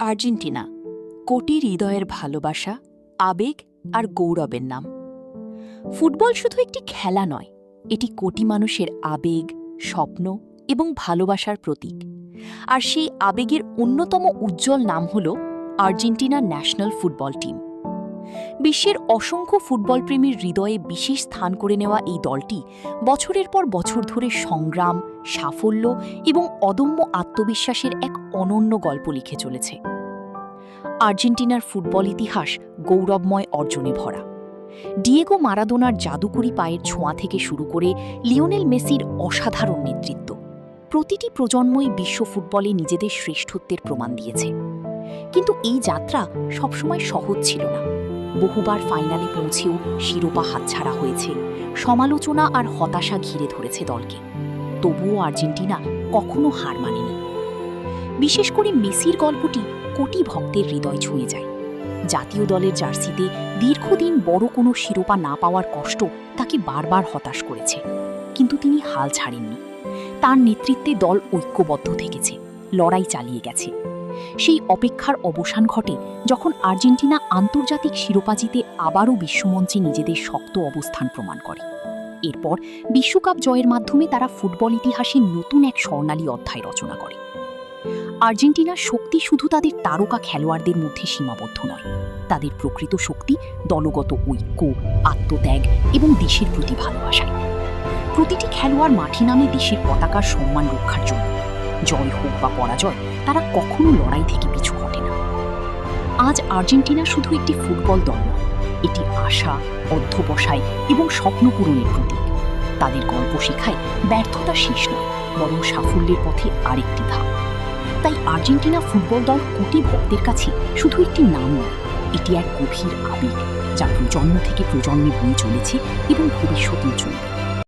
Argentina, কোটি হৃদয়ের ভালোবাসা, আবেগ আর গৌরবের নাম। ফুটবল শুধু একটি খেলা নয়, এটি কোটি মানুষের আবেগ, স্বপ্ন এবং ভালোবাসার প্রতীক। আর সেই আবেগের অন্যতম উজ্জ্বল নাম হল আর্জেন্টিনা ন্যাশনাল ফুটবল টিম। বিশ্বের অসংখ্য ফুটবলপ্রেমীর হৃদয়ে বিশেষ স্থান করে নেওয়া এই দলটি বছরের পর বছর ধরে সংগ্রাম, সাফল্য এবং অদম্য আত্মবিশ্বাসের এক অনন্য গল্প লিখে চলেছে। আর্জেন্টিনার ফুটবল ইতিহাস গৌরবময় অর্জনে ভরা। ডিয়েগো মারাদোনার জাদুকরি পায়ের ছোঁয়া থেকে শুরু করে লিওনেল মেসির অসাধারণ নেতৃত্ব, প্রতিটি প্রজন্মই বিশ্ব ফুটবলে নিজেদের শ্রেষ্ঠত্বের প্রমাণ দিয়েছে। কিন্তু এই যাত্রা সবসময় সহজ ছিল না। বহুবার ফাইনালে পৌঁছেও শিরোপা হাতছাড়া হয়েছে, সমালোচনা আর হতাশা ঘিরে ধরেছে দলকে। তবুও আর্জেন্টিনা কখনো হার মানেনি। বিশেষ করে মেসির গল্পটি কোটি ভক্তের হৃদয় ছুঁয়ে যায়। জাতীয় দলের জার্সিতে দীর্ঘদিন বড় কোনো শিরোপা না পাওয়ার কষ্ট তাকে বারবার হতাশ করেছে, কিন্তু তিনি হাল ছাড়েননি। তার নেতৃত্বে দল ঐক্যবদ্ধ থেকেছে, লড়াই চালিয়ে গেছে। সেই অপেক্ষার অবসান ঘটে যখন আর্জেন্টিনা আন্তর্জাতিক শিরোপা জিতে আবারও বিশ্বমঞ্চে নিজেদের শক্ত অবস্থান প্রমাণ করে। এরপর বিশ্বকাপ জয়ের মাধ্যমে তারা ফুটবল ইতিহাসে নতুন এক স্বর্ণালী অধ্যায় রচনা করে। আর্জেন্টিনার শক্তি শুধু তাদের তারকা খেলোয়াড়দের মধ্যে সীমাবদ্ধ নয়, তাদের প্রকৃত শক্তি দলগত ঐক্য, আত্মত্যাগ এবং দেশের প্রতি ভালোবাসায়। প্রতিটি খেলোয়াড় মাঠে নামে দেশের পতাকার সম্মান রক্ষার জন্য। জয় হোক বা পরাজয়, তারা কখনো লড়াই থেকে পিছু হটে না। আজ আর্জেন্টিনা শুধু একটি ফুটবল দল নয়, এটি আশা, অধ্যবসায় এবং স্বপ্ন পূরণের প্রতীক। তাদের গল্প শেখায় ব্যর্থতা শেষ নয়, বরং সাফল্যের পথে আরেকটি ধাপ। তাই আর্জেন্টিনা ফুটবল দল কোটি ভক্তের কাছে শুধু একটি নাম নয়, এটি এক গভীর আবেগ যা প্রজন্ম থেকে প্রজন্মে বয়ে চলেছে এবং ভবিষ্যতেও চলবে।